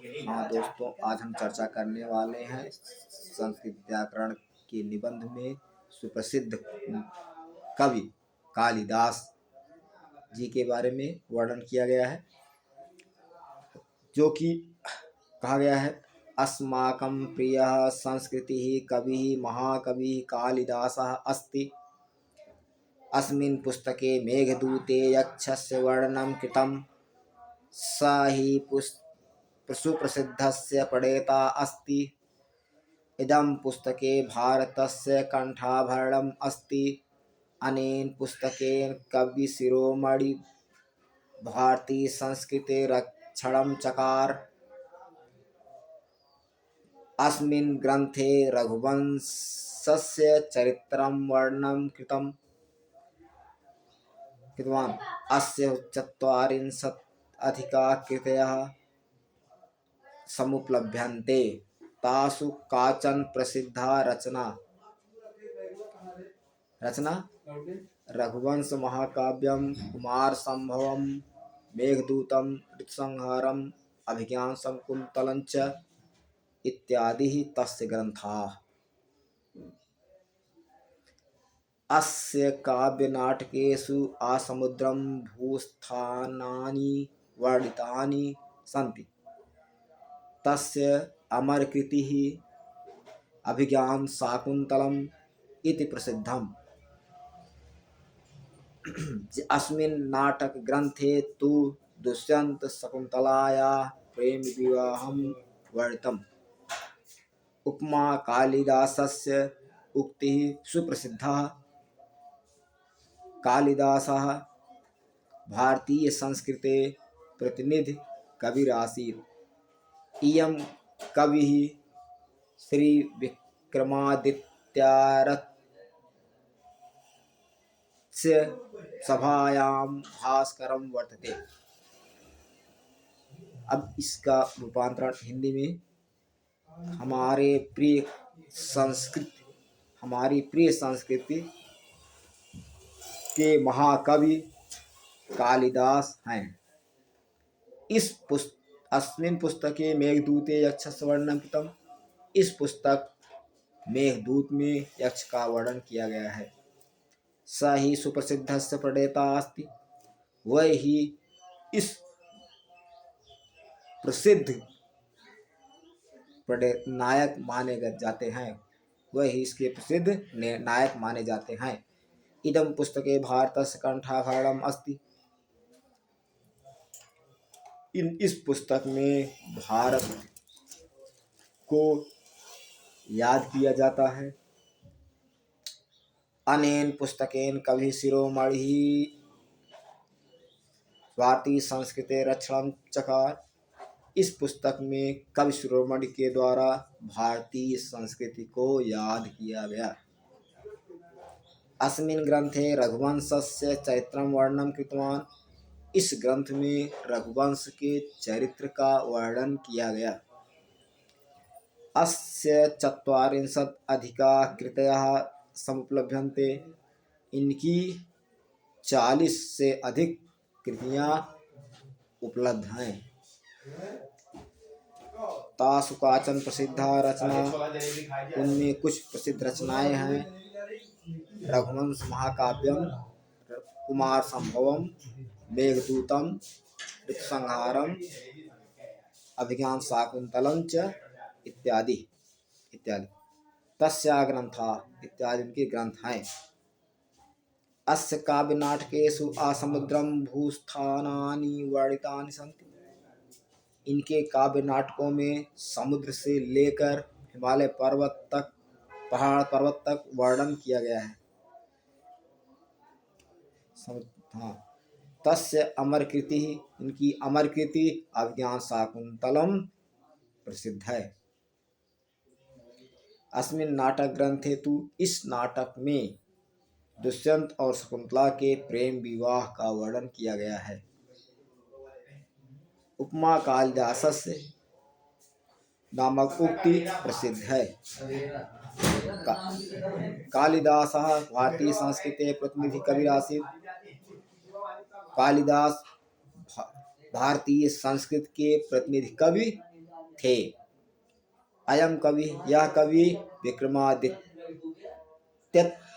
हाँ दोस्तों, आज हम चर्चा करने वाले हैं संस्कृत व्याकरण के निबंध में सुप्रसिद्ध कवि कालिदास जी के बारे में वर्णन किया गया है, जो कि कहा गया है अस्माकं प्रियः संस्कृतिः कविः महाकविः कालिदासः अस्ति। अस्मिन् पुस्तके मेघदूते यक्षस्य वर्णनं कृतं। स हि सुप्रसिद्धस्य प्रणेता अस्ति। इदं पुस्तके भारतस्य कण्ठाभरणम् अस्ति। अनेन पुस्तकेन कविशिरोमणि भारतीयसंस्कृतेः रक्षणं चकार। अस्मिन् ग्रन्थे रघुवंशस्य चरित्रं वर्णनं कृतवान्। अस्य 40 अधिका कृतयः समुपलभ्यन्ते। तासु काचन प्रसिद्धा रचना रघुवंश महाकाव्यम, कुमार संभवम, मेघदूतम, ऋतुसंहारम, अभिज्ञान शाकुंतलं च इत्यादि तस्य ग्रंथाः। अस्य काव्यनाटकेषु आसमुद्रं भूस्थानानि वर्णितानि सन्ति। तस्य अमरकृतिः अभिज्ञान शाकुंतलम् इति प्रसिद्धम्। अस्मिन् नाटक ग्रंथे तु दुष्यंत शकुंतलायाः प्रेम विवाहं वर्णितम्। उपमा कालिदासस्य उक्तिः सुप्रसिद्धः। कालिदासः भारतीय संस्कृते प्रतिनिधि कविरासीत्। इयं कविः श्री विक्रमादित्यस्य सभायां भास्करं वर्तते। अब इसका रूपांतरण हिंदी में हमारी प्रिय संस्कृति के महाकवि कालिदास हैं। अस्मिन् पुस्तके मेघदूते यक्षस्य वर्णनं कृतम्। इस पुस्तक मेघदूत में यक्ष का वर्णन किया गया है। स ही सुप्रसिद्धस्य प्रणेता अस्ति। वह ही इस प्रसिद्ध नायक माने जाते हैं। वह ही इसके प्रसिद्ध नायक माने जाते हैं। इदं पुस्तके भारतस्य कण्ठाभरणम् अस्ति। इस पुस्तक में भारत को याद किया जाता है। अनेन पुस्तकेन कवि शिरोमणि भारतीय संस्कृतेः रक्षणं चकार। इस पुस्तक में कवि शिरोमणि के द्वारा भारतीय संस्कृति को याद किया गया। अस्मिन् ग्रंथे रघुवंशस्य चरित्रं वर्णनं कृतवान्। इस ग्रंथ में रघुवंश के चरित्र का वर्णन किया गया। अस्य 40 अधिका कृतयः समुपलभ्यन्ते। इनकी 40 से अधिक कृतियां उपलब्ध हैं। तासु काचन प्रसिद्धा रचना, उनमें कुछ प्रसिद्ध रचनाएं हैं। रघुवंश महाकाव्यम, कुमार संभवम, मेघदूतम, ऋतुसंहारम, अभिज्ञान शाकुंतलं च इत्यादि। तस्या ग्रंथा इत्यादि उनके ग्रंथ हैं। अस्य काव्य नाटकेषु आसमुद्रम भूस्थानानि वर्णितानि सन्ति। इनके काव्य नाटकों में समुद्र से लेकर हिमालय पर्वत तक, पहाड़ पर्वत तक वर्णन किया गया है। तस्य अमरकृति, इनकी अमरकृति अभिज्ञान शाकुंतलम प्रसिद्ध है। अस्मिन् नाटक ग्रंथे तु, इस नाटक में दुष्यंत और शकुंतला के प्रेम विवाह का वर्णन किया गया है। उपमा कालिदासस्य नामक उक्ति प्रसिद्ध है। कालिदासः भारतीय संस्कृतेः प्रतिनिधि कविरासीत्। कालिदास भारतीय संस्कृत के प्रतिनिधि कवि थे। अयम कवि, यह कवि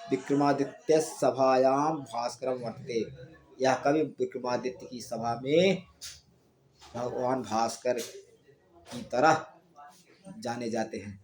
विक्रमादित्य सभायां भास्करम वर्तते। यह कवि विक्रमादित्य की सभा में भगवान भास्कर की तरह जाने जाते हैं।